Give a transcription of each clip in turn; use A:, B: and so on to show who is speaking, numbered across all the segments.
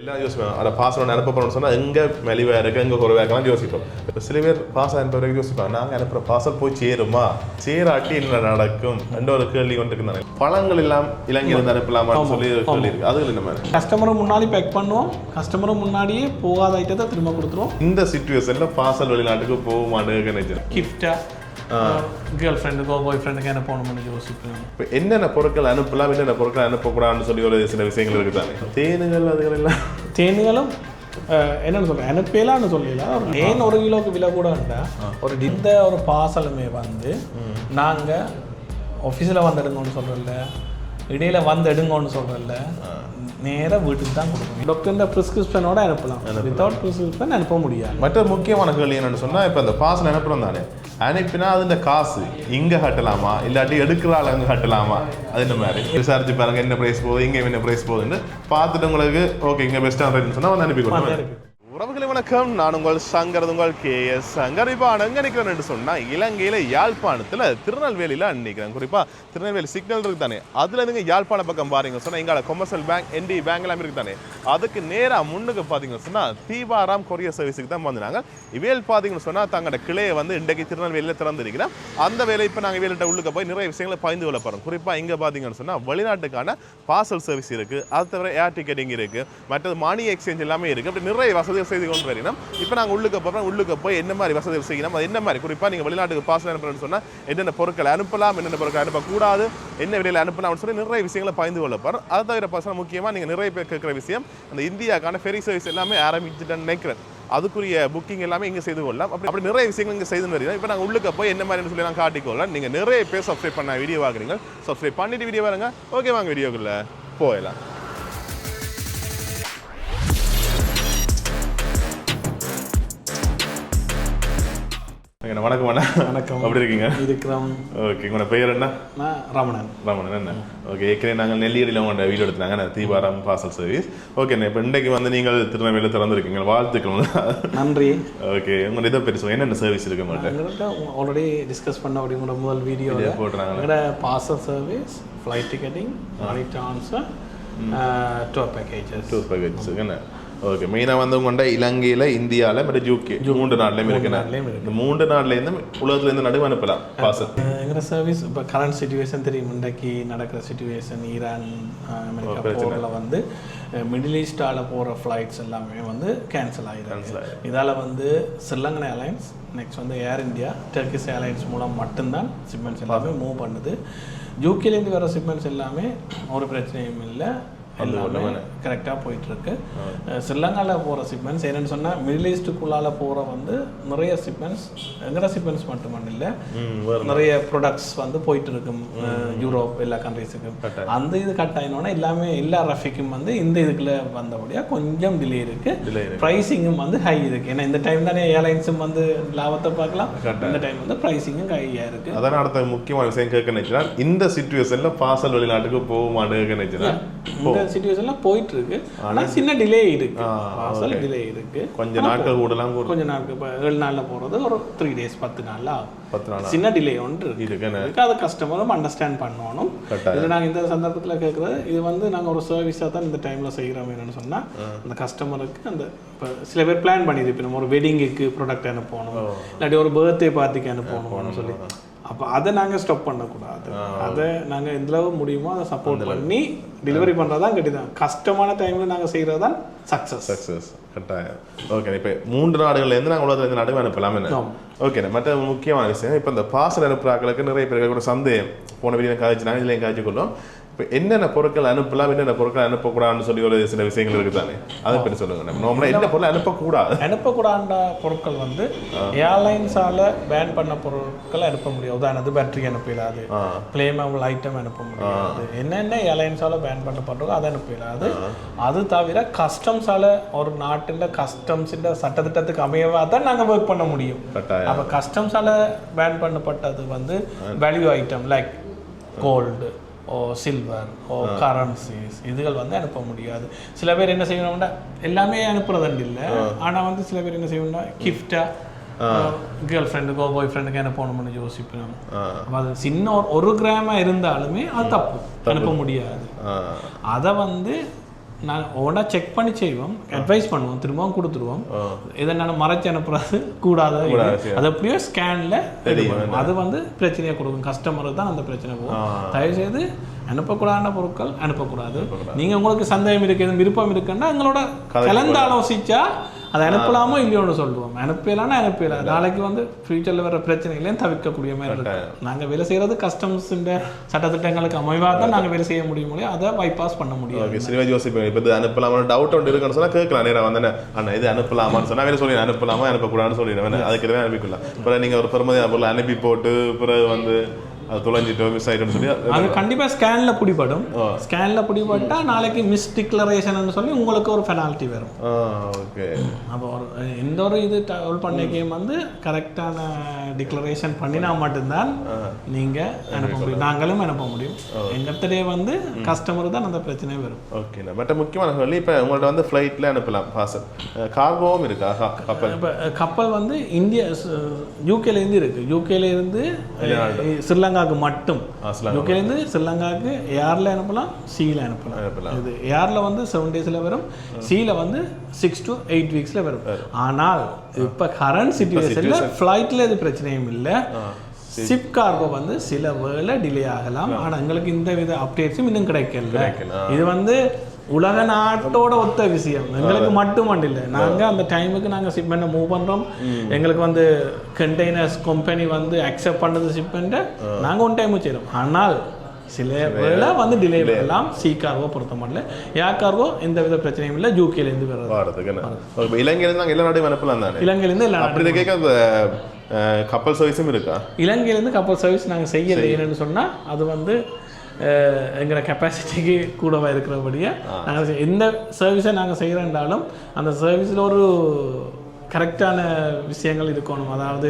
A: எல்லாம் யோசிப்போம். அதை பாஸ் ஒன்று அனுப்ப போகிறோம்னு சொன்னால் எங்கே மெலிவாக இருக்குது எங்கே குறைவாக இருக்கலாம் யோசிப்போம். இப்போ சில பேர் பாஸ் அனுப்புறதுக்கு யோசிப்பாங்க, நாங்கள் அனுப்புகிற பாசல் போய் சேருமா, சேராட்டி என்ன நடக்கும் என்ற ஒரு கேள்வி கொண்டு இருந்தாங்க. பழங்கள் எல்லாம் இலங்கையிலிருந்து அனுப்பலாமான்னு சொல்லி கேள்வி இருக்குது. அதுகள் என்ன மாதிரி
B: கஸ்டமரும் முன்னாடி பேக் பண்ணுவோம், கஸ்டமரும் முன்னாடியே போகாத ஐட்டத்தை திரும்ப கொடுத்துருவோம்.
A: இந்த சிச்சுவேஷனில் பாசல் வெளிநாட்டுக்கு போகுமான்னு நினைச்சேன்.
B: கிஃப்டா கேர்ள் ஃப்ரெண்டுக்கோ பாய் ஃப்ரெண்டுக்கோ என்ன போகணும்னு யோசிப்பேன்.
A: இப்போ என்னென்ன பொருட்கள் அனுப்பலாம், என்னென்ன பொருட்கள் அனுப்பக்கூடாதுன்னு சொல்லி ஒரு சில விஷயங்கள் இருக்குதானே. தேனுகள் அதுகள் எல்லாம்
B: தேனுகளும் என்னென்னு சொல்கிறேன், அனுப்பலான்னு சொல்லலாம். தேன் 1 கிலோவுக்கு விலை கூட வேண்டா. இந்த ஒரு பார்சலுமே வந்து நாங்கள் ஆஃபீஸில் வந்து எடுங்கன்னு சொல்கிறதில்ல, இடையில வந்து எடுங்கன்னு சொல்கிறதில்ல, நேராக வீட்டுக்கு தான் கொடுக்கணும். டாக்டர் ப்ரிஸ்கிரிப்ஷனோட அனுப்பலாம், வித்தவுட் ப்ரிஸ்கிரிப்ஷன் அனுப்ப முடியாது.
A: மற்ற முக்கியமான கேள்வி என்னென்னு சொன்னால், இப்போ அந்த பார்சல் அனுப்புகிறோம் தானே, அனுப்பினா அது இந்த காசு இங்கே கட்டலாமா இல்லாட்டி எடுக்கிற ஆள் அங்கே கட்டலாமா, அது இந்த மாதிரி விசாரிச்சு பாருங்க என்ன ப்ரைஸ் போகுது, இங்கே என்ன ப்ரைஸ் போகுதுன்னு பார்த்துட்டு உங்களுக்கு ஓகே இங்கே பெஸ்ட்டாக ரேட்னு சொன்னால் வந்து அனுப்பி கொடுங்க. உறவுகளை வணக்கம், நான் உங்கள் சங்கர், உங்கள் KS சங்கர். இப்போ அங்கே நிற்கிறேன்னு சொன்னால் இலங்கையில் யாழ்ப்பாணத்தில் திருநெல்வேலியில் நிற்கிறேன். குறிப்பாக திருநெல்வேலி சிக்னல் இருக்குது தானே, அதில் நீங்கள் யாழ்ப்பாண பக்கம் பாருங்க சொன்னால் எங்களோட கொமர்ஷியல் பேங்க் ND பேங்க் எல்லாம் இருக்குது தானே, அதுக்கு நேராக முன்னுக்கு பார்த்தீங்கன்னு சொன்னால் தீபாராம் கொரியர் சர்வீஸுக்கு தான் வந்தாங்க. இவையில் பார்த்தீங்கன்னு சொன்னால் தங்களோட கிளையை வந்து இன்றைக்கு திருநெல்வேலியில் திறந்திருக்கிறேன். அந்த வேலை இப்போ நாங்கள் இவையில்கிட்ட உள்ளுக்க போய் நிறைய விஷயங்களை பகிர்ந்து கொள்ள போகிறோம். குறிப்பாக இங்கே பார்த்தீங்கன்னு சொன்னால் வெளிநாட்டுக்கான பார்சல் சர்வீஸ் இருக்குது, அது தவிர ஏர் டிக்கெட்டிங் இருக்குது, மற்றது மணி எக்ஸ்சேஞ்ச் எல்லாமே இருக்குது. அப்படி நிறைய வசதிகள் செய்து கொண்டு வரணும். இப்போ நாங்கள் உள்ளுக்க போய் என்ன மாதிரி வசதிகள் செய்யணும், அது என்ன மாதிரி குறிப்பாக நீங்கள் வெளிநாட்டுக்கு பார்சல் அனுப்பணும்னு சொன்னால் என்னென்ன பொருட்களை அனுப்பலாம், என்னென்ன பொருட்கள் அனுப்பக்கூடாது, என்ன விலையில் அனுப்பலாம்னு சொல்லி நிறைய விஷயங்களை பகிர்ந்து கொள்ள போகிறோம். அது தவிர பசங்க முக்கியமாக நீங்கள் நிறைய பேர் கேட்குற விஷயம், அந்த இந்தியாவுக்கான ஃபெரி சர்வீஸ் எல்லாமே ஆரம்பிச்சுட்டேன்னு நினைக்கிறேன். அதுக்குரிய புக்கிங் எல்லாமே இங்கே செய்து கொள்ளலாம். அப்படி நிறைய விஷயங்கள் இங்கே செய்து வரீங்க. இப்போ நாங்கள் உள்ளுக்க போய் என்ன மாதிரின்னு சொல்லி நான் காட்டிக்கொள்ளலாம். நீங்கள் நிறைய பேர் சப்ஸ்கிரைப் பண்ண வீடியோ வாங்குறீங்க, சப்ஸ்கிரைப் பண்ணிட்டு வீடியோ பாருங்க. ஓகே வாங்க வீடியோக்குள்ளே போயிடலாம். வணக்கம் அண்ணா. வணக்கம், எப்படி இருக்கீங்க?
B: இருக்கிறோம்.
A: ஓகே, உங்களோட பெயர் என்ன?
B: ரமணன்.
A: ரமணன் என்ன? ஓகே, ஏற்கனவே நாங்கள் நெல்லியடியில் உங்களோட வீடியோ எடுத்தாங்க தீபாராம் பார்சல் சர்வீஸ். ஓகே, இப்போ இன்றைக்கு வந்து நீங்கள் திருநெல்வேலியில் திறந்துருக்கீங்க, வாழ்த்துக்கள். நன்றி. ஓகே, உங்களோட இதை பெருசு என்னென்ன சர்வீஸ் இருக்கு உங்கள்கிட்ட?
B: ஆல்ரெடி டிஸ்கஸ் பண்ண அப்படிங்கிற முதல் வீடியோ போட்டுறாங்க. Parcel service, flight ticketing, money transfer, tour packages என்ன. ஓகே, மெயினாக வந்து உங்கள்கிட்ட இலங்கையில், இந்தியாவில் மற்றும் UK 3 நாட்டிலையும் இருக்குண்ணா. இந்த 3 நாட்டிலேருந்து உலகத்துலேருந்து நடுவு அனுப்பலாம் பார்சல். எங்கிற சர்வீஸ் இப்போ கரண்ட் சிச்சுவேஷன் தெரியும், இன்றைக்கு நடக்கிற சிச்சுவேஷன் ஈரான் அமெரிக்கா போரில் வந்து மிடில் ஈஸ்டால் போகிற ஃப்ளைட்ஸ் எல்லாமே வந்து கேன்சல் ஆகிருக்கு. இதால் வந்து ஸ்ரீலங்கன் ஏர்லைன்ஸ், நெக்ஸ்ட் வந்து ஏர் இந்தியா, டர்க்கிஷ் ஏர்லைன்ஸ் மூலம் மட்டும்தான் ஷிப்மெண்ட்ஸ் எல்லாமே மூவ் பண்ணுது. UKலேருந்து வர ஷிப்மெண்ட்ஸ் எல்லாமே ஒரு பிரச்சனையும் இல்லை, எல்லாமே கரெக்டாக போயிட்டுருக்கு. ஸ்ரீலங்காவில் போகிற ஷிப்மெண்ட்ஸ் என்னென்னு சொன்னால் மிடில் ஈஸ்ட்டுக்குள்ளால் போகிற வந்து நிறைய ஷிப்மெண்ட்ஸ், எங்கிற ஷிப்மெண்ட்ஸ் மட்டுமல்ல இல்லை, நிறைய ப்ராடக்ட்ஸ் வந்து போயிட்டு இருக்கும் யூரோப் எல்லா கண்ட்ரீஸுக்கும். அந்த இது கட் ஆகினோன்னா எல்லாமே எல்லா ரஃபிக்கும் வந்து இந்த இதுக்குள்ளே வந்தபடியாக கொஞ்சம் டிலே இருக்குது. ப்ரைஸிங்கும் வந்து ஹை இருக்குது. ஏன்னா இந்த டைம் தானே ஏர்லைன்ஸும் வந்து லாபத்தை பார்க்கலாம், இந்த டைம் வந்து ப்ரைஸிங்கும் ஹையாக இருக்குது.
A: அதான் அடுத்த முக்கியமான விஷயம் கேட்க நினைச்சுன்னா, இந்த சிச்சுவேஷனில் பார்சல் வெளிநாட்டுக்கு போகுமான்னு நினைச்சுன்னா
B: சிச்சுவேஷன்ல போயிட்டு இருக்கு. ஆனா சின்ன டிலே இருக்கு, பார்சல் டிலே இருக்கு.
A: கொஞ்ச நாட்கள் கூடலாம்,
B: கொஞ்ச நாட்கள், இப்போ 7 நாள்ல போறது ஒரு 3 days 10 நாள்ல ஆகும். 10 நாள் சின்ன டிலே ஒன்று இருக்கு. அதை கஸ்டமரும் அண்டர்ஸ்டாண்ட் பண்ணணும். இது நாங்கள் இந்த சந்தர்ப்பத்தில் கேட்குறது, இது வந்து நாங்கள் ஒரு சர்வீஸாக தான் இந்த டைமில் செய்கிறோம். என்னன்னு சொன்னால் அந்த கஸ்டமருக்கு அந்த இப்போ சில பேர் பிளான் பண்ணியிருப்போம், நம்ம ஒரு வெட்டிங்குக்கு ப்ராடக்ட் அனுப்பணும், இல்லாட்டி ஒரு பர்த்டே பார்ட்டிக்கு அனுப்பணும்னு சொல்லி. அப்போ அதை நாங்கள் ஸ்டாப் பண்ணக்கூடாது. அதை நாங்கள் எந்தளவு முடியுமோ அதை சப்போர்ட் பண்ணி டெலிவரி பண்ணுறது தான் கட்டிதான். கஷ்டமான டைமில் நாங்கள் செய்கிறது தான் சக்ஸஸ்
A: கட்டாயம். ஓகே, இப்போ 3 நாடுகள்லேருந்து நாங்கள் உலகத்துலேருந்து நடுவு அனுப்பலாமே. ஓகே, மற்ற முக்கியமான விஷயம், இப்போ இந்த பார்சல் அனுப்புறாக்களுக்கு நிறைய பேருக்கு கூட சந்தேகம். போன வீடியோ காய்ச்சினாங்க, இதுலேயும் காய்ச்சிக்கொள்ளும். இப்போ என்னென்ன பொருட்கள் அனுப்பலாம், என்னென்ன பொருட்கள் அனுப்பக்கூடாதுன்னு சொல்லி ஒரு சில விஷயங்கள் இருக்குது தானே, அதை பற்றி சொல்லுங்க. நார்மலாக என்ன பொருள்
B: அனுப்பக்கூடாத பொருட்கள் வந்து ஏர்லைன்ஸால் பேன் பண்ண பொருட்கள் அனுப்ப முடியாது. உதாரணத்துக்கு பேட்டரி அனுப்பிடாது, ஃப்ளேமபிள் ஐட்டம் அனுப்ப முடியாது. என்னென்ன ஏர்லைன்ஸால் பேன் பண்ணப்படுறதோ அதை அனுப்பிடாது. அது தவிர கஸ்டம்ஸால் ஒரு நாட்டில் கஸ்டம்ஸின் சட்டத்திட்டத்துக்கு அமையவா தான் நாங்கள் ஒர்க் பண்ண முடியும். அப்போ கஸ்டம்ஸால் பேன் பண்ணப்பட்டது வந்து வேல்யூ ஐட்டம் லைக் கோல்டு ஓ சில்வர் ஓ கரன்சிஸ் இதுகள் வந்து அனுப்ப முடியாது. சில பேர் என்ன செய்யணும்னா எல்லாமே அனுப்புறதுண்டு இல்லை, ஆனால் வந்து சில பேர் என்ன செய்யணும்னா கிஃப்டாக கேர்ள் ஃப்ரெண்டுக்கோ பாய் ஃப்ரெண்டுக்கோ அனுப்பணும்னு யோசிப்போம். அது சின்ன 1 கிராமாக இருந்தாலுமே அது தப்பு, அனுப்ப முடியாது. அதை வந்து நான் ஓனா செக் பண்ணி செய்வோம், அட்வைஸ் பண்ணுவோம், திரும்பவும் கொடுத்துருவோம். இதை நான் மறைச்சு அனுப்புறது கூடாது. அது எப்படியோ ஸ்கேனில் அது வந்து பிரச்சனையை கொடுக்கும், கஸ்டமருக்கு தான் அந்த பிரச்சனை போகும். தயவுசெய்து அனுப்பக்கூடாத பொருட்கள் அனுப்பக்கூடாது. நீங்கள் உங்களுக்கு சந்தேகம் இருக்குது, விருப்பம் இருக்குன்னா எங்களோட கலந்து ஆலோசிச்சா அதை அனுப்பலாமோ இல்லையோன்னு சொல்லுவோம். அனுப்பலான்னா அனுப்பலாம். நாளைக்கு வந்து ஃபியூச்சரில் வர பிரச்சனைகளையும் தவிர்க்கக்கூடிய மாதிரி இருக்கு. நாங்கள் வேலை செய்கிறது கஸ்டம்ஸுன்ற சட்டத்திட்டங்களுக்கு அமைவாக தான் நாங்கள் வேலை செய்ய முடியும், அதை பைபாஸ் பண்ண முடியும்.
A: ஓகே, சினிமா யோசிப்பேன். இப்போ இது அனுப்பலாமா டவுட் ஒன்று இருக்குன்னு சொன்னால் கேட்கலாம். நேரம் வந்து அண்ணா இது அனுப்பலாமான்னு சொன்னால் வேலை சொல்லி அனுப்பலாமா அனுப்பக்கூடாதுன்னு சொல்லிடுவேன். அதுக்கு எதுவே அனுப்பிக்கலாம். அப்புறம் நீங்கள் ஒரு பெருமதியான பொருள் அனுப்பி போட்டு பிறகு வந்து அது தொலைஞ்சிட்டோ மிஸ் ஆகிட்டோன்னு சொல்லி
B: அது கண்டிப்பாக ஸ்கேனில் பிடிபடும். ஸ்கேனில் பிடிபட்டால் நாளைக்கு மிஸ் டிக்ளரேஷன் சொல்லி உங்களுக்கு ஒரு பெனால்ட்டி வரும்.
A: ஓகே,
B: அப்போ ஒரு எந்த ஒரு இது டவுல் பண்ண கேம் வந்து கரெக்டான டிக்ளரேஷன் பண்ணினா மட்டும்தான் நீங்கள் அனுப்ப முடியும், நாங்களும் அனுப்ப முடியும். எங்கள்கிட்டே வந்து கஸ்டமர் தான் அந்த பிரச்சனையே வரும்.
A: ஓகே, பட் முக்கியமான சொல்லி இப்போ உங்கள்கிட்ட வந்து ஃப்ளைட்டில் அனுப்பலாம் பார்சல். கார்கோவும் இருக்கா கப்பல்?
B: இப்போ கப்பல் வந்து இந்தியா யூகேலேருந்து இருக்குது. யூகேலேருந்து ஸ்ரீலங்கா மட்டும், யூகேலேருந்து ஸ்ரீலங்காவுக்கு ஏர்ல அனுப்பலாம், சீல அனுப்பலாம். இது ஏர்ல வந்து 7 daysல வரும், சீல வந்து 6 to 8 weeksல வரும். ஆனால் இப்போ கரண்ட் சிச்சுவேஷன்ல ஃப்ளைட்ல இது பிரச்சனையும் இல்லை. ஷிப் கார்கோ வந்து சில வேளை டிலே ஆகலாம். ஆனால் எங்களுக்கு இந்த வித அப்டேட்ஸும் இன்னும் கிடைக்கல. இது வந்து உலக நாட்டோட ஒத்த விஷயம், எங்களுக்கு மட்டும் இல்லை. நாங்கள் அந்த டைமுக்கு நாங்கள் ஷிப்மெண்ட்டை மூவ் பண்ணுறோம். எங்களுக்கு வந்து கண்டெய்னர்ஸ் கம்பெனி வந்து அக்செப்ட் பண்ணது ஷிப்மெண்ட்டை நாங்கள் ஒன் டைம் செய்கிறோம். ஆனால் சில வேளை வந்து டிலே எல்லாம் சி கார்கோ பொறுத்த மாட்டல. ஏர் கார்கோ எந்த வித பிரச்சனையும் இல்லை. யூகேலேருந்து
A: வர்றதுக்கு இலங்கையிலேருந்து நாங்கள் எல்லா நாட்டையும் அனுப்பலாம் தானே?
B: இலங்கையிலேருந்து எல்லா
A: அப்படி கேட்க கப்பல் சர்வீஸும் இருக்கா?
B: இலங்கையிலேருந்து கப்பல் சர்வீஸ் நாங்கள் செய்யலை. என்னன்னு சொன்னால் அது வந்து எங்களோட கெப்பாசிட்டிக்கு கூடவா இருக்கிறபடியே நாங்கள் எந்த சர்வீஸை நாங்கள் செய்கிறோன்றாலும் அந்த சர்வீஸில் ஒரு கரெக்டான விஷயங்கள் இருக்கணும். அதாவது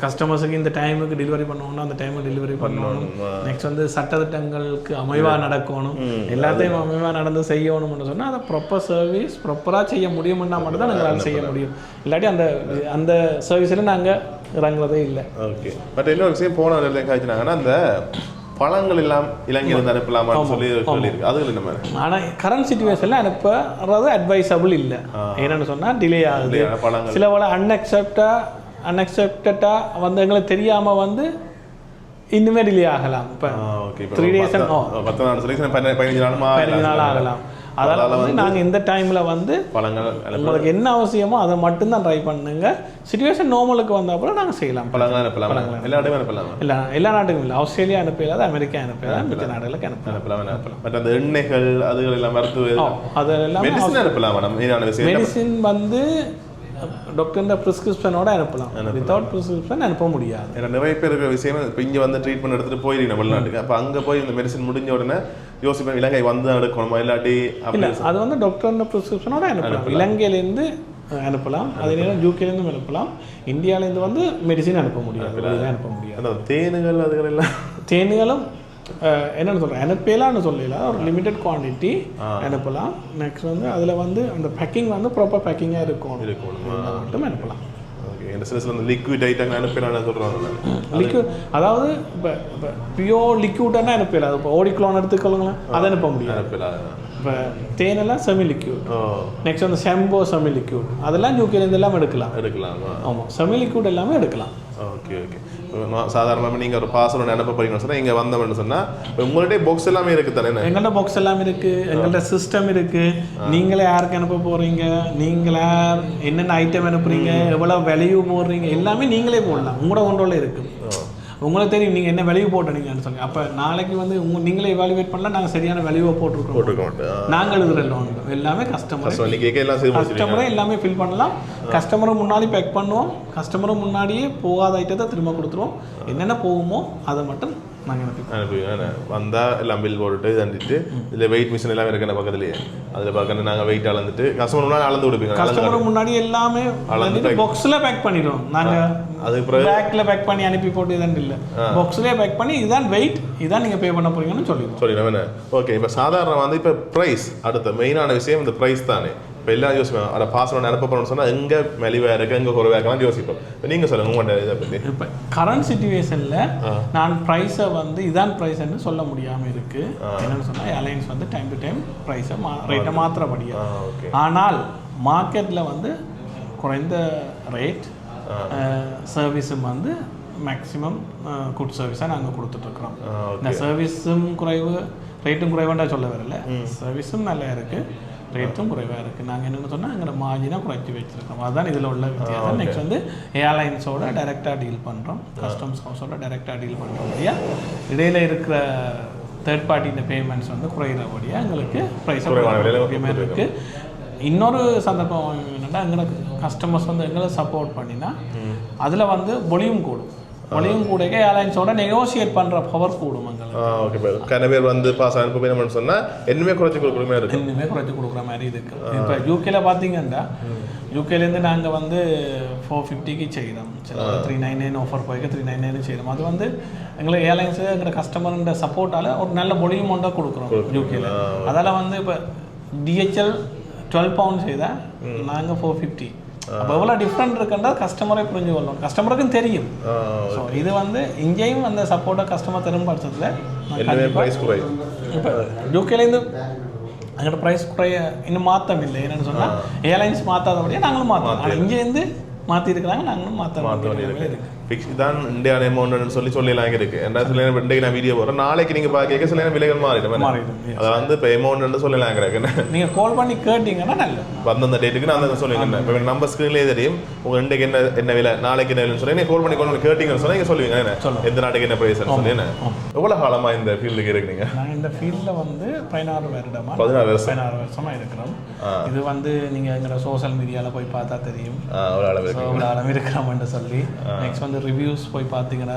B: கஸ்டமர்ஸுக்கு இந்த டைமுக்கு டெலிவரி பண்ணணும், அந்த டைமுக்கு டெலிவரி பண்ணணும். நெக்ஸ்ட் வந்து சட்டத்திட்டங்களுக்கு அமைவாக நடக்கணும், எல்லாத்தையும் அமைவாக நடந்து செய்யணும்னு சொன்னால் அதை ப்ராப்பர் சர்வீஸ் ப்ராப்பராக செய்ய முடியும்னா மட்டும்தான் நாங்கள் செய்ய முடியும். இல்லாட்டி அந்த அந்த சர்வீஸில் நாங்கள் இறங்குறதே இல்லை.
A: ஓகே, பட் இன்னொரு விஷயம் போன காய்ச்சினாங்கன்னா அந்த பழங்கள் எல்லாம் இலங்கையிலிருந்து அனுப்பலாமான்னு சொல்லியிருக்கு. அது இல்லை மாதிரி. ஆனால்
B: கரண்ட் சிச்சுவேஷனில் அனுப்புறது அட்வைசபிள் இல்லை. என்னென்னு சொன்னால் டிலே ஆகுது. சில வேளை அன்எக்செப்டடாக வந்து எங்களுக்கு தெரியாமல் வந்து இன்னுமே டிலே ஆகலாம். இப்போ 3 days 15 நாள் ஆகலாம். அதனால் வந்து நாங்கள் இந்த டைமில் வந்து
A: பழங்கள்
B: உங்களுக்கு என்ன அவசியமோ அதை மட்டும்தான் ட்ரை பண்ணுங்க. சிச்சுவேஷன் நார்மலுக்கு வந்தால் கூட நாங்கள் செய்யலாம்.
A: பழங்கள் அனுப்பலாம், எல்லா நாட்டுக்கும் அனுப்பலாம்.
B: இல்லை, எல்லா நாட்டுக்கும் இல்லை. ஆஸ்திரேலியா அனுப்பலாது, அமெரிக்கா அனுப்பலாம், மிச்ச நாடுகளுக்கு அனுப்பலாம்.
A: பட் அந்த எண்ணெய்கள் அதுகள் எல்லாம் மருத்துவ
B: அது எல்லாம்
A: மெடிசன் அனுப்பலாம்.
B: மெடிசின் வந்து டாக்டர் ப்ரிஸ்கிரிப்ஷனோட அனுப்பலாம். வித்தவுட் ப்ரிஸ்கிரிப்ஷன் அனுப்ப முடியாது.
A: ஏன்னா நிறைய பேர் இருக்கிற விஷயம் இப்போ இங்கே வந்து ட்ரீட்மெண்ட் எடுத்துகிட்டு போயிருக்கணும் வெளிநாட்டுக்கு. அப்போ அங்கே போய் இந்த மெடிசன் முடிஞ்ச உடனே யோசிப்பேன் இலங்கை வந்து எடுக்கணுமா இல்லாட்டி
B: இல்லை, அது வந்து டாக்டர் ப்ரிஸ்கிரிப்ஷனோட அனுப்பலாம். இலங்கையிலேருந்து அனுப்பலாம், அதே நேரம் யூகேலேருந்து அனுப்பலாம். இந்தியாவிலேருந்து வந்து மெடிசின் அனுப்ப முடியாது, அனுப்ப முடியாது.
A: தேனுகள் அதுகள் எல்லாம்
B: தேனுகளும் என்னென்னு சொல்கிறேன் அனுப்பலான்னு சொல்லலாம். ஒரு லிமிட்டட் குவான்டிட்டி அனுப்பலாம். நெக்ஸ்ட் வந்து அதில் வந்து அந்த பேக்கிங் வந்து ப்ராப்பர் பேக்கிங்காக இருக்கணும் மட்டும் அனுப்பலாம்.
A: லிக்விட் ஐட்டம் அனுப்பலாம் சொல்கிறாங்க.
B: லிக்விட் அதாவது இப்போ பியோர் லிக்விட்டானா அனுப்பலாம். இப்போ ஓடிக்ளோன் எடுத்துக்கொள்ளுங்களேன், அதை அனுப்ப முடியாது. இப்போ தேனெல்லாம் செமி லிக்யூட். நெக்ஸ்ட் வந்து ஷாம்போ செமி லிக்யூட், அதெல்லாம் யூகேலேருந்து எல்லாம் எடுக்கலாம். ஆமாம், செமி லிக்யூட் எல்லாமே எடுக்கலாம்.
A: Okay okay. சாதாரணமாக நீங்கள் ஒரு பார்சல் ஒன்று அனுப்ப போறீங்கன்னு சொன்னால் இங்கே வந்தோம்னு சொன்னால் உங்கள்கிட்ட பாக்ஸ் எல்லாமே இருக்குது தானே?
B: எங்கள்கிட்ட பாக்ஸ் எல்லாமே இருக்குது, எங்கள்கிட்ட சிஸ்டம் இருக்குது. நீங்களே யாருக்கு அனுப்ப போகிறீங்க, நீங்களே என்னென்ன ஐட்டம் அனுப்புறீங்க, எவ்வளோ வேல்யூ போடுறீங்க, எல்லாமே நீங்களே போடலாம். உங்களோட கொண்டோல இருக்குது. உங்களுக்கு தெரியும் நீங்கள் என்ன வேல்யூ போட்டீங்கன்னு சொல்லி. அப்போ நாளைக்கு வந்து நீங்களே எவாலுவேட் பண்ணலாம். நாங்கள் சரியான வேல்யூவை போட்டிருக்கோம். நாங்கள் எழுதுறோம் எல்லாமே கஸ்டமரே எல்லாமே ஃபில் பண்ணலாம். கஸ்டமரும் முன்னாடி பேக் பண்ணுவோம். கஸ்டமரும் முன்னாடியே போகாத ஐட்டத்தை திரும்ப கொடுத்துருவோம். என்னென்ன போகுமோ அதை மட்டும் நாங்கள்
A: அனுப்புவோம். வந்தால் எல்லாம் பில் போட்டுட்டு தந்துட்டு இதில் வெயிட் மிஷின் எல்லாமே இருக்கு பக்கத்துலேயே. அதில் பார்க்கணும் நாங்கள் வெயிட் அளந்துட்டு கஸ்டமர் முன்னாடி அளந்து கொடுப்பீங்க.
B: கஸ்டமர் முன்னாடி எல்லாமே அளந்துட்டு பாக்ஸில் பேக் பண்ணிடுவோம். நாங்கள் அதுக்கு பேக்கில் பேக் பண்ணி அனுப்பி போட்டு இதான் இல்லை, பாக்ஸ்லேயே பேக் பண்ணி இதுதான் வெயிட், இதான் நீங்கள் பே பண்ண போறீங்கன்னு சொல்லிடுவோம்.
A: ஓகே, இப்போ சாதாரண வந்து இப்போ ப்ரைஸ் அடுத்த மெயினான விஷயம் இந்த ப்ரைஸ் தானே. இப்போ எல்லாம் யோசிப்போம் அதை பாஸ்வேர்டு அனுப்ப போகணும்னு சொன்னால் எங்கே மெலிவாக இருக்குது எங்கே குறைவாக இருக்கலாம் யோசிப்போம். இப்போ நீங்கள் சொல்லுங்கள் உங்கள்கிட்ட இதை பற்றி.
B: இப்போ கரண்ட் சிச்சுவேஷனில் நான் ப்ரைஸை வந்து இதான் ப்ரைஸ்ன்னு சொல்ல முடியாமல் இருக்குது. என்னென்னு சொன்னால் ஏர்லைன்ஸ் வந்து டைம் டு டைம் ப்ரைஸை ரேட்டை மாற்றப்படியாக. ஆனால் மார்க்கெட்டில் வந்து குறைந்த ரேட் சர்வீஸும் வந்து மேக்ஸிமம் குட் சர்வீஸாக நாங்கள் கொடுத்துட்ருக்குறோம். இந்த சர்வீஸும் குறைவு ரேட்டும் குறைவாண்டா சொல்ல வரல, சர்வீஸும் நல்லா இருக்குது, ரேட்டும் குறைவாக இருக்குது. நாங்கள் என்னென்னு சொன்னால் எங்களோட மார்ஜினாக குறைச்சி வச்சுருக்கோம். அதுதான் இதில் உள்ள வித்தியாசம். நெக்ஸ்ட் வந்து ஏர்லைன்ஸோட டைரெக்டாக டீல் பண்ணுறோம், கஸ்டம்ஸ் ஹவுஸோட டைரெக்டாக டீல் பண்ணுறோம் இல்லையா. இடையில் இருக்கிற தேர்ட் பார்ட்டி பேமெண்ட்ஸ் வந்து குறைகிறபடியாக எங்களுக்கு ப்ரைஸ் மாதிரி இருக்குது. இன்னொரு சந்தர்ப்பம் என்னென்னா எங்களுக்கு கஸ்டமர்ஸ் வந்து எங்களை சப்போர்ட் பண்ணினா அதில் வந்து வால்யூம் கூடும். வால்யூம் கூட ஏர்லைன்ஸோட நெகோசியேட் பண்ணுற பவர் கூடும் எங்களுக்கு.
A: ஓகே, கன பேர் வந்து பாஸ் அனுப்ப பேமெண்ட் சொன்னால் இன்னுமே குறைச்சி கொடுக்குற மாதிரி இருக்குது.
B: இன்னுமே குறைச்சி கொடுக்குற மாதிரி இருக்குது. இப்போ யூகேல பார்த்தீங்கன்னா யூகேலேருந்து நாங்கள் வந்து 450க்கு செய்கிறோம், சில 399 ஆஃபர் போய்க்கு 399 செய்கிறோம். அது வந்து எங்களுக்கு ஏர்லைன்ஸு எங்களோட கஸ்டமருன்ற சப்போர்ட்டால் ஒரு நல்ல வால்யூம் ஒன்றா கொடுக்குறோம் யூகேல. அதால் வந்து இப்போ DHL 12 பவுண்ட் செய்தால் நாங்கள் 450. அப்போ எவ்வளோ டிஃப்ரெண்ட் இருக்குன்றா கஸ்டமரே புரிஞ்சு கொள்ளணும், கஸ்டமருக்கும் தெரியும். ஸோ இது வந்து இங்கேயும் அந்த சப்போர்ட்டை கஸ்டமர் தரும் பட்சத்தில் இப்போ யூகேலேருந்து எங்களோட ப்ரைஸ் குறைய இன்னும் மாற்றம் இல்லை. என்னென்னு சொன்னால் ஏர்லைன்ஸ் மாற்றாதபடியாக நாங்களும் மாற்றோம். ஆனால் இங்கேருந்து மாற்றி இருக்கிறாங்க, நாங்களும் மாற்ற இருக்கு.
A: ஃபிக்ஸ் தான் இந்தியான அமௌண்ட்னு சொல்லலாம் இருக்குது. என்ன சில நேரம் இன்றைக்கு நான் வீடியோ போகிறேன், நாளைக்கு நீங்கள் பார்க்க சில நேரம் விலைகள் மாறிடும். அதை வந்து இப்போ அமௌண்ட்னு சொல்லலாம் இருக்கிறேன்.
B: நீங்கள் கால் பண்ணி கேட்டிங்கன்னா நல்ல
A: அந்தந்த டேட்டுக்கு நான் தான் சொல்லுவீங்க. இப்போ நம்ம ஸ்க்ரீன்லேயே தெரியும் உங்கள் இன்றைக்கு என்ன விலை, நாளைக்கு என்ன விலைன்னு சொல்லி நீங்கள் கால் பண்ணி கேட்டிங்கன்னு சொன்னால் நீங்கள் சொல்லுவீங்க என்ன எந்த நாட்டுக்கு என்ன ப்ரைஸ்ன்னு சொல்லி. என்ன எவ்வளோ காலமாக இந்த ஃபீல்டுக்கு இருக்கிறீங்க?
B: நான் இந்த ஃபீல்டில் வந்து 16 வருஷமாக இருக்கிறோம். இது வந்து நீங்கள் எங்களோட சோஷியல் மீடியாவில் போய் பார்த்தா தெரியும் ஒரு அளவு இருக்கிறோம்னு சொல்லி. நெக்ஸ்ட் வந்து ரிவ்யூஸ் போய் பார்த்தீங்கன்னா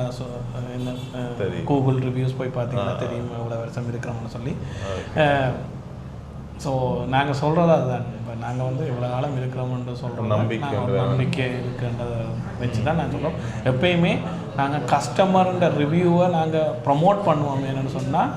B: என்ன கூகுள் ரிவ்யூஸ் போய் பார்த்தீங்கன்னா தெரியும் எவ்வளோ வருஷம் இருக்கிறோம்னு சொல்லி. ஸோ நாங்கள் சொல்கிறதா அதுதான். இப்போ நாங்கள் வந்து இவ்வளோ காலம் இருக்கிறோம்னு சொல்கிறோம், நம்பிக்கை இருக்குன்றதை வச்சு தான் நாங்கள் சொல்கிறோம். எப்பயுமே நாங்கள் கஸ்டமர்ன்ற ரிவ்யூவை நாங்கள் ப்ரமோட் பண்ணுவோம். என்னென்னு சொன்னால்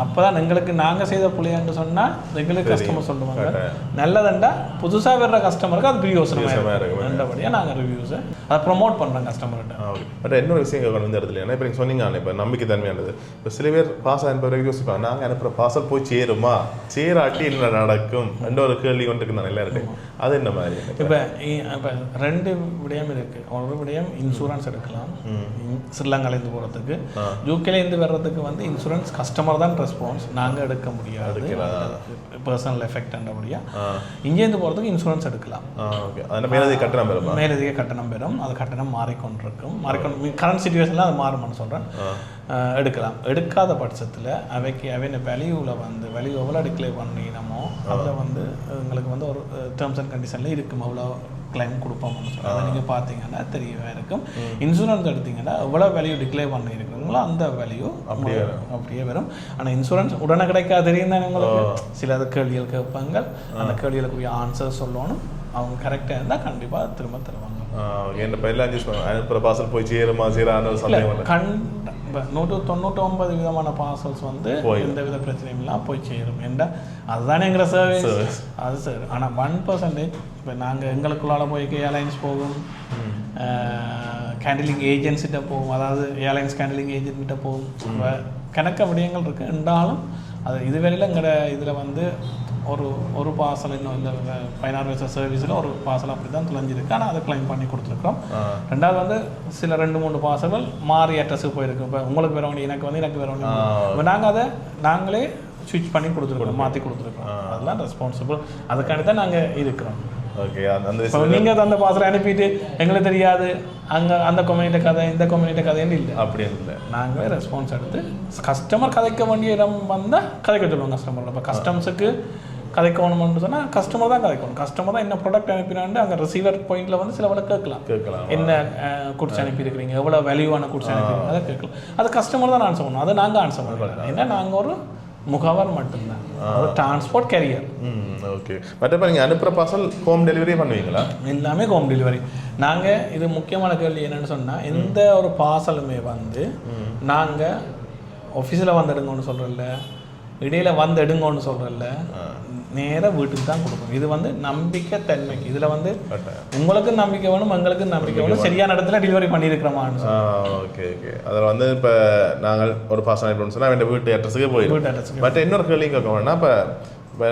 B: அப்போ தான் எங்களுக்கு நாங்கள் செய்த புள்ளியான்னு சொன்னால் எங்களுக்கு கஸ்டமர் சொல்லுவாங்க நல்லதுண்டா புதுசாக வர்ற கஸ்டமருக்கு அது பிரியோசனமாக இருக்குன்றபடியாக நாங்கள் ரிவ்யூஸை அதை ப்ரமோட் பண்ணுறோம் கஸ்டமர்கிட்ட.
A: பட் இன்னொரு விஷயம் வந்து இடத்துல ஏன்னா இப்போ நீங்கள் சொன்னீங்க இப்போ நம்பிக்கை தன்மையானது. இப்போ சில பேர் பாசல் அனுப்புற யோசிப்பாங்க, நாங்கள் அனுப்புகிற பாசல் போய் சேருமா, சேராட்டி என்ன நடக்கும் என்ற ஒரு கேள்வி கொண்டுக்கு நான் நல்லா இருக்கேன். அது என்ன மாதிரி? இப்போ
B: 2 விடயம் இருக்குது. ஒரு விடயம் இன்சூரன்ஸ் எடுக்கலாம் ஸ்ரீலங்காலேருந்து போகிறதுக்கு. யூகேலேருந்து வர்றதுக்கு வந்து இன்சூரன்ஸ் கஸ்டமர் தான் ரெஸ்பான்ஸ், நாங்கள் எடுக்க முடியாது, பர்சனல் எஃபெக்ட்ன்றபடியாக. இங்கேருந்து போகிறதுக்கு இன்சூரன்ஸ் எடுக்கலாம், மேலதிக கட்டணம் பெறும். அது கட்டணம் மாறிக்கொண்டிருக்கும், கரண்ட் சிச்சுவேஷனில் அது மாறும்னு சொல்கிறேன். எடுக்கலாம். எடுக்காத பட்சத்தில் அவைக்கு வேல்யூவில் வந்து வேல்யூ எவ்வளோ டிக்ளேர் பண்ணினமோ அதில் வந்து எங்களுக்கு வந்து ஒரு டேர்ம்ஸ் அண்ட் கண்டிஷனில் இருக்கும் அவ்வளோ கிளைம் கொடுப்போம்னு சொல்லி. அதை நீங்கள் பார்த்தீங்கன்னா தெரியவே இருக்கும். இன்சூரன்ஸ் எடுத்தீங்கன்னா எவ்வளோ வேல்யூ டிக்ளேர் பண்ணியிருக்கிறீங்களோ அந்த வேல்யூ அப்படியே வரும். ஆனால் இன்சூரன்ஸ் உடனே கிடைக்காது தெரியும் தானே உங்களுக்கு. சில கேள்விகள் கேட்பாங்க, அந்த கேள்விகளுக்குரிய ஆன்சர் சொல்லணும். அவங்க கரெக்டாக இருந்தால் கண்டிப்பாக திரும்ப தருவாங்க.
A: பாசல் போய் சேருமா சேரான
B: 199 விதமான பார்சல்ஸ் வந்து எந்த வித பிரச்சனையும் இல்லாமல் போய் சேரும். ஏன்டா அதுதானே எங்கிற சர்வீஸ் அது சார். ஆனால் 1% இப்போ நாங்கள் எங்களுக்குள்ளால் போய் ஏர்லைன்ஸ் போகும், கேண்டலிங் ஏஜென்ட்ஸ்கிட்ட போகும், அதாவது ஏர்லைன்ஸ் கேண்டலிங் ஏஜென்ட்கிட்ட போகும், கணக்க விடயங்கள் இருக்குது. இருந்தாலும் அது இதுவரையில் எங்களோட இதில் வந்து ஒரு பார்சல் இன்னும் இந்த 16 வருஷம் சர்வீஸில் ஒரு பார்சல் அப்படி தான் தொலைஞ்சிருக்கு. ஆனால் அதை கிளைம் பண்ணி கொடுத்துருக்கோம். ரெண்டாவது வந்து சில 2-3 பார்சல்கள் மாறி அட்ரஸுக்கு போயிருக்கு. இப்போ உங்களுக்கு வேற வேண்டிய எனக்கு வேற வேண்டிய இப்போ நாங்கள் அதை நாங்களே ஸ்விட்ச் பண்ணி கொடுத்துருக்கோம், மாற்றி கொடுத்துருக்கோம். அதெல்லாம் ரெஸ்பான்சிபிள். அதுக்காண்டி தான் நாங்கள் இருக்கிறோம்.
A: ஓகே,
B: நீங்கள் அந்த பார்சலை அனுப்பிட்டு எங்களுக்கு தெரியாது அங்கே அந்த கம்யூனிட்டி கதை இந்த கம்யூனிட்டி கதைன்னு இல்லை, அப்படி இல்லை. நாங்களே ரெஸ்பான்ஸ் எடுத்து கஸ்டமர் கதைக்க வேண்டிய இடம் வந்தால் கதைக்க சொல்லுவோம் கஸ்டமர். இப்போ கஸ்டம்ஸுக்கு கதைக்கணும்னு சொன்னால் கஸ்டமர் தான் கதைக்கணும். கஸ்டமர் தான் என்ன ப்ராடக்ட் அனுப்பினாண்டு அங்கே ரிசீவர் பாயிண்டில் வந்து சில கேட்கலாம், என்ன குடிச்சு அனுப்பியிருக்கிறீங்க, எவ்வளோ வேல்யூவான குடிச்சு அனுப்பிடுங்க, அதை கேட்கலாம். அது கஸ்டமர் தான் ஆன்சர் பண்ணணும், அதை நாங்கள் ஆன்சர் பண்ணலாம். ஏன்னா நாங்கள் ஒரு முகவர் மட்டும்தான், டிரான்ஸ்போர்ட் கேரியர்.
A: ஓகே, மற்றப்ப நீங்கள் அனுப்புகிற பார்சல் ஹோம் டெலிவரி பண்ணுவீங்களா?
B: எல்லாமே ஹோம் டெலிவரி. நாங்கள் இது முக்கியமான கேள்வி என்னென்னு சொன்னால், எந்த ஒரு பார்சலுமே வந்து நாங்கள் ஆஃபீஸில் வந்து எடுங்கன்னு சொல்கிறதில்ல, இடையில் வந்து எடுங்கன்னு சொல்கிறதில்ல. நேராக வீட்டுக்கு தான் கொடுப்போம். இது வந்து நம்பிக்கை தன்மைக்கு. இதில் வந்து உங்களுக்கு நம்பிக்கை வேணும், எங்களுக்கு நம்பிக்கை வேணும், சரியான இடத்துல டெலிவரி பண்ணியிருக்கிறோமான்னு.
A: Okay okay. அதில் வந்து இப்போ நாங்கள் ஒரு பாசம் அனுப்பணும்னு சொன்னால் அவன் வீட்டு அட்ரஸுக்கு போயிடும்.
B: வீட்டு அட்ரஸுக்கு.
A: பட் இன்னொரு கேள்வி கேட்க வேணா, இப்போ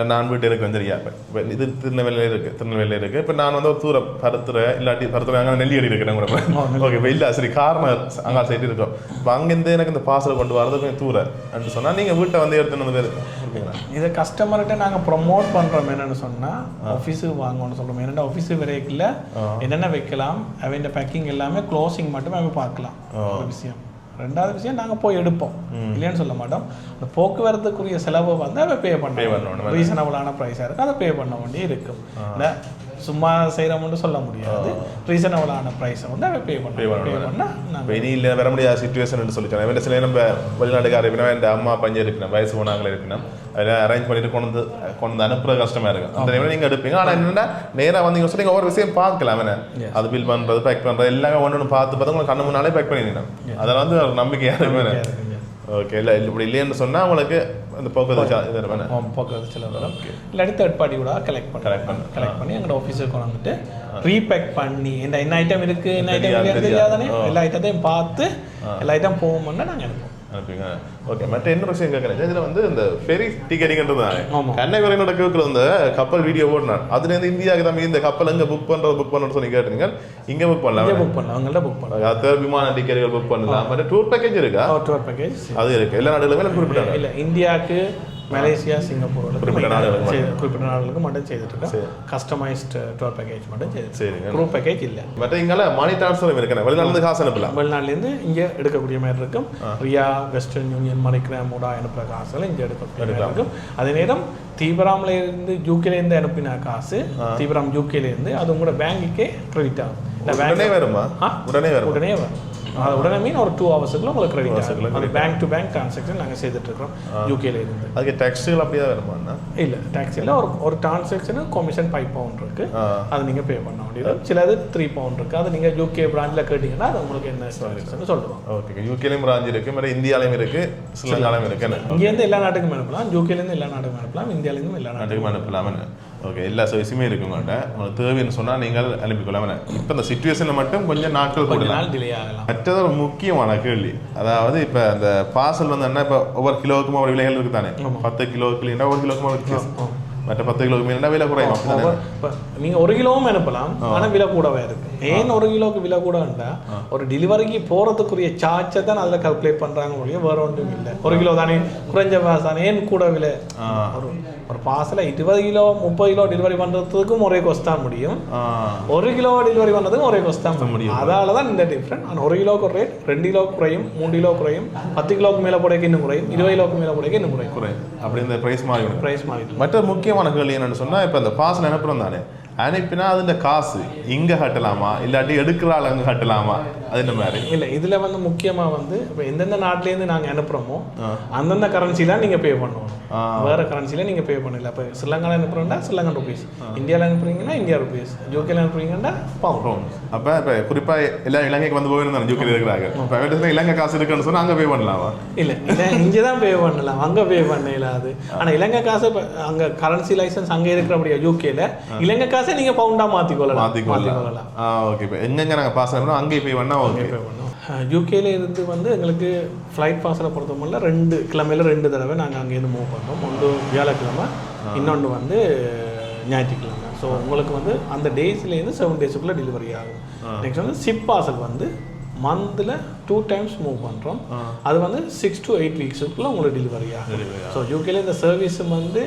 A: நான் வீட்டு இருக்கு வந்து இப்போ இது திருநெல்வேலியில் இருக்குது. இப்போ நான் வந்து ஒரு தூரம் பருத்துறை இல்லாட்டி பருத்துறை அங்கே நெல்லியடி இருக்கிறேன் கூட. ஓகே. இப்போ இல்லை சரி காரணம் அங்கே சைட்டு இருக்கோம். இப்போ அங்கேருந்து எனக்கு இந்த பார்சல் கொண்டு வரது கொஞ்சம் தூரம் அப்படின்னு சொன்னால் நீங்கள் வீட்டை வந்து எடுத்துன்னு வந்து இருக்கீங்களா?
B: இதை கஸ்டமர்கிட்ட நாங்கள் ப்ரொமோட் பண்ணுறோம். என்னென்னு சொன்னால் ஆஃபீஸுக்கு வாங்கணும்னு சொல்கிறோம். என்னென்ன ஆஃபீஸு வரைக்கில் என்னென்ன வைக்கலாம், அவன் பேக்கிங் எல்லாமே க்ளோசிங் மட்டுமே அவன் பார்க்கலாம். ஒரு விஷயம். ரெண்டாவது விஷயம், நாங்கள் போய் எடுப்போம், இல்லைன்னு சொல்ல மாட்டோம். அந்த போக்குவரத்துக்குரிய செலவை வந்து அதை பே பண்ணணும். ரீசனபிளான ப்ரைஸாக இருக்குது, அதை பே பண்ண வேண்டிய இருக்கும். இல்லை சும்மா செய்கிறோம்னு சொல்ல முடியாது. ரீசனபிளான ப்ரைஸை வந்து அதை பே பண்ணால்
A: இனி இல்லை வர முடியாத சுச்சுவேஷன் சொல்லிச்சோம். சில நம்ம வெளிநாட்டுக்கார இருப்பினா என் அம்மா பஞ்சம் இருக்கணும், வயசு போனாங்களே இருக்கணும், அதில் அரேஞ்ச் பண்ணிட்டு கொண்டு அனுப்புறது கஷ்டமாக இருக்கும். அந்த டைமில் நீங்கள் எடுப்பீங்க. ஆனால் என்னென்னா நேராக வந்தீங்க சொல்லி ஒவ்வொரு விஷயம் பார்க்கலாம். அது பில் பண்ணுறது, பேக் பண்ணுறது எல்லாமே ஒன்று பார்த்து உங்களுக்கு கண்ணு முன்னாலே பேக் பண்ணிடணும். அதில் வந்து ஒரு நம்பிக்கையாக இருக்கும். ஓகே. இல்லை இப்படி இல்லைன்னு சொன்னால் உங்களுக்கு அந்த போக்குவரத்து செலவு வரும். இல்லாட்டி தேர்ட் பார்ட்டி கூட கலெக்ட் பண்ணி எங்களோட ஆஃபீஸுக்கு கொண்டு வந்துட்டு ரீபேக் பண்ணி என்ன ஐட்டம் இருக்குது, என்ன ஐட்டம் தெரியாதானே எல்லா ஐட்டத்தையும் பார்த்து எல்லா ஐட்டம் போகும்னா நாங்கள் அனுப்புவோம். ஓகே. மற்ற என்ன விஷயம் கேட்குறேன், இதில் வந்து இந்த ஃபெரி டிக்கெட்டிங்கிறது கன்னியாகுமரி நடக்கிற இந்த கப்பல் வீடியோ போடுனான். அதுலேருந்து இந்தியாவுக்கு தான் இந்த கப்பல் எங்கே புக் பண்ணுறது சொல்லி கேட்டுருங்க. இங்கே புக் பண்ணலாம்,
B: அவங்கள்ட்ட புக் பண்ணலாம்.
A: விமான டிக்கெட்டுகள் புக் பண்ணலாம். மற்ற டூர் பேக்கேஜ் இருக்கா?
B: டூர் பேக்கேஜ்
A: அது இருக்குது. எல்லா நாடுகளுமே குறிப்பிட்டாங்க.
B: இல்லை, இந்தியாவுக்கு, மலேசியா, சிங்கப்பூர் குறிப்பிட்ட நாடுகளுக்கு மட்டும் செய்துட்டு இருக்கோம். கஸ்டமைஸ்டு டூர் பேக்கேஜ் மட்டும் செய்து, குரூப் பேக்கேஜ் இல்லை.
A: மற்ற இங்கே மணி ட்ரான்ஸ்ஃபர் இருக்கேன், வெளிநாட்டுல காசு அனுப்பலாம்.
B: வெளிநாட்டிலேருந்து இங்கே எடுக்கக்கூடிய மாதிரி இருக்கும். ரியா, வெஸ்டர்ன் யூனியன், மணிக்கிராம், மூடா அனுப்புகிற காசுல இங்கே எடுக்கக்கூடிய இருக்கும். அதே நேரம் தீவிராமில் இருந்து யூகேலேருந்து அனுப்பின காசு, தீவிராம் யூகேலேருந்து அது உங்களோட பேங்குக்கே கிரெடிட் ஆகும்.
A: உடனே வருமா? உடனே வரும்.
B: உடனே மீன் ஒரு 2 ஹவர்ஸுக்குள்ள உங்களுக்கு கிரெடிட் ஆகும். அது பேங்க் டு பேங்க் டிரான்சாக்ஷன் நாங்கள் செய்துட்டு இருக்கோம் யூகேல இருந்து.
A: அதுக்கு டேக்ஸ்கள் அப்படியே வருமா?
B: இல்லை, டேக்ஸ் இல்லை. ஒரு டிரான்சாக்ஷனுக்கு கமிஷன் 5 பவுண்ட் இருக்கு, அது நீங்கள் பே பண்ண வேண்டியது. சிலது 3 பவுண்ட் இருக்கு. அது நீங்கள் யூகே பிரான்ச்சில் கேட்டிங்கன்னா அது உங்களுக்கு என்ன சொல்லுவோம்.
A: ஓகே. யூகேலையும் பிரான்ச் இருக்கு, மாதிரி இந்தியாலையும் இருக்கு, ஸ்ரீலங்காலையும் இருக்கு.
B: இங்கேருந்து எல்லா நாட்டுக்கும் அனுப்பலாம், யூகேலேருந்து எல்லா நாட்டுக்கும் அனுப்பலாம், இந்தியாவிலேருந்து எல்லா நாட்டுக்கும்
A: அனுப்பலாம். ஓகே. எல்லா சர்வீஸுமே இருக்குங்கள்ட்ட. உங்களுக்கு தேவைன்னு சொன்னால் நீங்கள் அனுப்பிக்கொள்ளலாம். இப்போ இந்த சிச்சுவேஷனில் மட்டும் கொஞ்சம் நாட்கள்
B: டிலே ஆகலாம்.
A: மற்றது ஒரு முக்கியமான கேள்வி, அதாவது இப்போ அந்த பார்சல் வந்து என்ன, இப்போ ஒவ்வொரு கிலோவுக்கும் ஒரு விலைகள் இருக்குது தானே. 10 கிலோவுக்கு இல்லைன்னா 1 கிலோவுக்கும் ஒரு வித்தியாசம். மற்ற 10 கிலோவுக்கு மேலே விலை குறையும்.
B: இப்போ நீங்கள் 1 கிலோவும் அனுப்பலாம், ஆனால் விலை கூடவே இருக்கு. ஏன் 1 கிலோவுக்கு விலை கூட இருந்தா ஒரு டெலிவரிக்கு போகிறதுக்குரிய சார்ஜை தான் அதில் கால்குலேட் பண்ணுறாங்க ஒழிய வேற ஒன்றும் இல்லை. 1 கிலோ தானே குறைஞ்ச பாசானே, ஏன் கூட விலை. ஒரு பார்சலை 20 கிலோ 30 கிலோ டெலிவரி பண்ணுறதுக்கும் ஒரே கோஸ்ட் தான் முடியும். 1 கிலோ டெலிவரி பண்ணுறதுக்கும் ஒரே கோஸ்ட் தான் முடியும். அதால தான் இந்த டிஃப்ரெண்ட். ஆனால் 1 கிலோக்கு ரேட் 2 கிலோ குறையும், 3 கிலோ குறையும், 10 கிலோக்கு மேலே போடைக்கு இன்னும் குறையும், 20 கிலோக்கு மேலே போடைக்கு இன்னும் குறையும்.
A: அப்படி இந்த ப்ரைஸ் மாறி.
B: மற்ற
A: முக்கியமான கேள்வி என்னன்னு சொன்னால், இப்போ இந்த பார்சல் அனுப்புகிறோம் தானே, அனுப்பினா அதுல காசு இங்கே கட்டலாமா இல்லாட்டி எடுக்கிற ஆள் அங்கே கட்டலாமா? அது இந்த மாதிரி
B: இல்லை. இதில் வந்து முக்கியமாக வந்து இப்போ எந்தெந்த நாட்டிலேருந்து நாங்கள் அனுப்புகிறோமோ அந்தந்த கரன்சிலாம் நீங்கள் பே பண்ணுவோம். வேறு கரன்சியில் நீங்கள் பே பண்ணல. இப்போ ஸ்ரீலங்காவில் அனுப்புகிறோம்னா ஸ்ரீலங்கன் ருபீஸ், இந்தியாவில் அனுப்புறீங்கன்னா இந்தியா ருபீஸ், யூகேல அனுப்புறீங்கன்னா பவுண்ட்.
A: அப்போ இப்போ குறிப்பாக எல்லாம் இலங்கைக்கு வந்து போயிருந்தாங்க, யூகேல இருக்கிறாங்க. இப்போ இலங்கை காசு இருக்குன்னு சொன்னால் அங்கே பே பண்ணலாமா?
B: இல்லை, இங்கே தான் பே பண்ணலாம், அங்கே பே பண்ண இல்லாது. ஆனால் இலங்கை காசு அங்கே கரன்சி லைசன்ஸ் அங்கே இருக்கிறபடியா யூகேல, இலங்கை காசை நீங்கள் பவுண்டாக மாற்றிக்கொள்ளலாம்.
A: ஓகே. இப்போ எங்கெங்கே நாங்கள் பாஸ் பண்ணோம் அங்கே பே பண்ணால் ஓகே. பே பண்ணோம்.
B: யூகேல இருந்து வந்து எங்களுக்கு ஃப்ளைட் பாஸில் பொறுத்தவரை 2 கிழமையில் 2 தடவை நாங்கள் அங்கேருந்து மூவ் பண்ணுறோம். ஒன்று வியாழக்கிழமை, இன்னொன்று வந்து ஞாயிற்றுக்கிழமை. ஸோ உங்களுக்கு வந்து அந்த டேஸ்லேருந்து 7 டேஸுக்குள்ளே டெலிவரி ஆகும். நெக்ஸ்ட் வந்து ஷிப் பார்சல் வந்து மந்தில் 2 டைம்ஸ் மூவ் பண்ணுறோம். அது வந்து 6 to 8 வீக்ஸுக்குள்ளே உங்களுக்கு டெலிவரி ஆகும். ஸோ யூகேல இந்த சர்வீஸும் வந்து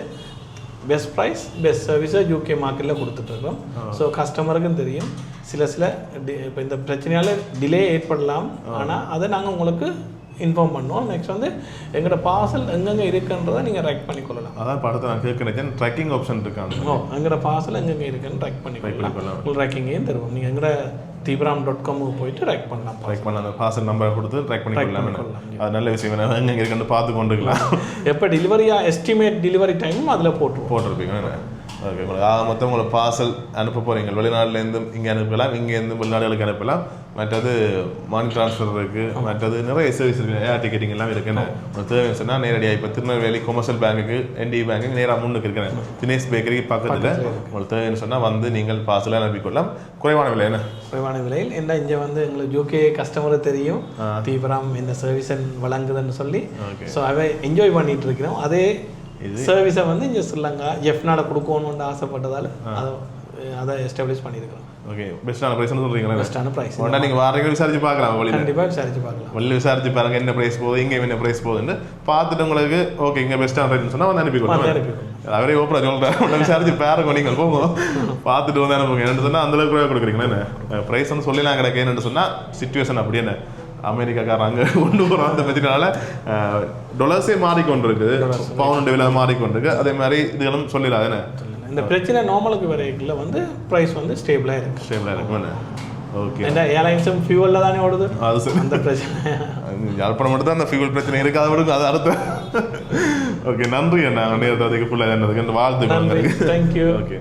B: பெஸ்ட் ப்ரைஸ் பெஸ்ட் சர்வீஸை யூகே மார்க்கெட்டில் கொடுத்துட்ருக்கோம். ஸோ கஸ்டமருக்கும் தெரியும் சில இப்போ இந்த பிரச்சனையால் டிலே ஏற்படலாம், ஆனால் அதை நாங்கள் உங்களுக்கு இன்ஃபார்ம் பண்ணுவோம். நெக்ஸ்ட் வந்து எங்களோட பார்சல் எங்கெங்கே இருக்குன்றதை நீங்கள் ட்ராக் பண்ணிக்கொள்ளலாம்.
A: அதான் படத்தை நான் கேட்குறேன், ட்ராக்கிங் ஆப்ஷன் இருக்காங்க.
B: எங்களோட பார்சல் எங்கெங்கே இருக்குன்னு ட்ராக் பண்ணிக்கொள்ளலாம். உங்களுக்கு ட்ராக்கிங்கையும் தருவோம். நீங்கள் எங்களோட தீவிரம்.com போயிட்டு ட்ராக் பண்ணலாம்.
A: அந்த பார்சல் நம்பரை கொடுத்து ட்ராக் பண்ணிக்கலாம். அது நல்ல விஷயம். எங்கே இருக்குன்னு பார்த்து கொண்டுக்கலாம்.
B: எப்போ டெலிவரியாக எஸ்டிமேட் டெலிவரி டைமும் அதில் போட்டிருப்பீங்க.
A: ஓகே, உங்களுக்கு மொத்தம் உங்களை பார்சல் அனுப்ப போகிறீங்க. வெளிநாட்டிலேருந்து இங்கே அனுப்பலாம், இங்கேருந்து வெளிநாடுகளுக்கு அனுப்பலாம். மற்றது மணி ட்ரான்ஸ்ஃபர் இருக்குது, மற்றது நிறைய சர்வீஸ் இருக்குது, ஏர் டிக்கெட்டிங் எல்லாம் இருக்குன்னு உங்களுக்கு தேவைன்னு சொன்னால் நேரடியாக இப்போ திருநெல்வேலி கொமர்ஷியல் பேங்க்குக்கு NDB பேங்க்கு நேராக முன்னுக்கு இருக்கிறேன். தினேஷ் பேக்கரி பக்கத்தில் உங்களுக்கு தேவைன்னு சொன்னால் வந்து நீங்கள் பார்சலாக அனுப்பிக்கொள்ளலாம். குறைவான விலை என்ன?
B: குறைவான விலையில் என்ன இங்கே வந்து எங்களுக்கு UK கஸ்டமருக்கு தெரியும் தீவிரம் இந்த சர்வீஸ் வழங்குதுன்னு சொல்லி. ஸோ அதை என்ஜாய் பண்ணிட்டு இருக்கிறோம். அதே சர்வீஸை வந்து இங்கே ஸ்ரீலங்கா எஃப்னால கொடுக்கணும்னு ஆசைப்பட்டதால் அதை எஸ்டாப்ளிஷ் பண்ணியிருக்கிறோம்.
A: ஓகே, பெஸ்ட்டான ப்ரைஸ்னு சொல்கிறீங்களா? பெஸ்ட்டான
B: ப்ரைஸ்.
A: உடனே நீங்கள் வாரங்க விசாரிச்சு பார்க்கலாம். வழி
B: கண்டிப்பாக விசாரிச்சு பார்க்கலாம்.
A: வழி விசாரிச்சு பாருங்க என்ன ப்ரைஸ் போகுது, இங்கே என்ன ப்ரைஸ் போகுதுன்னு பார்த்துட்டு உங்களுக்கு ஓகே இங்கே பெஸ்ட்டான ரேட்னு சொன்னால் வந்து அனுப்பிக்கொள்ளும். அவரே ஓப்பனாக சொல்கிறேன், விசாரிச்சு பாருங்க. நீங்கள் போங்க பார்த்துட்டு வந்து அனுப்புங்க. என்ன சொன்னால் அந்தளவுக்கு கொடுக்குறீங்களா என்ன ப்ரைஸ் வந்து சொல்லலாம் கிடக்கு. என்னென்னு சொன்னால் சிச்சுவேஷன் அப்படி என்ன அமெரிக்காக்காரன் அங்கே கொண்டு போகிறோம். அந்த பற்றினால டொலர்ஸே மாறிக்கொண்டிருக்கு, பவுண்டு விலை மாறிக்கொண்டிருக்கு. அதே மாதிரி இதுகளும் சொல்லிடலாம் என்ன
B: இந்த பிரச்சனை நார்மலுக்கு வரைக்குள்ள வந்து ப்ரைஸ் வந்து ஸ்டேபிளாக இருக்கும்.
A: ஓகே,
B: இந்த ஏர்லைன்ஸும் ஃபியூவலில் தானே ஓடுது. அது சரி, அந்த பிரச்சனை
A: யாழ்ப்பாணம் மட்டும் தான் அந்த ஃபியூவல் பிரச்சனை இருக்காத விடுங்க. அது அடுத்த ஓகே, நன்றி அண்ணா நேரத்தை அதுக்கு ஃபுல்லாக என்னதுக்கு வாழ்த்துக்கள்.
B: தேங்க்யூ.
A: ஓகே.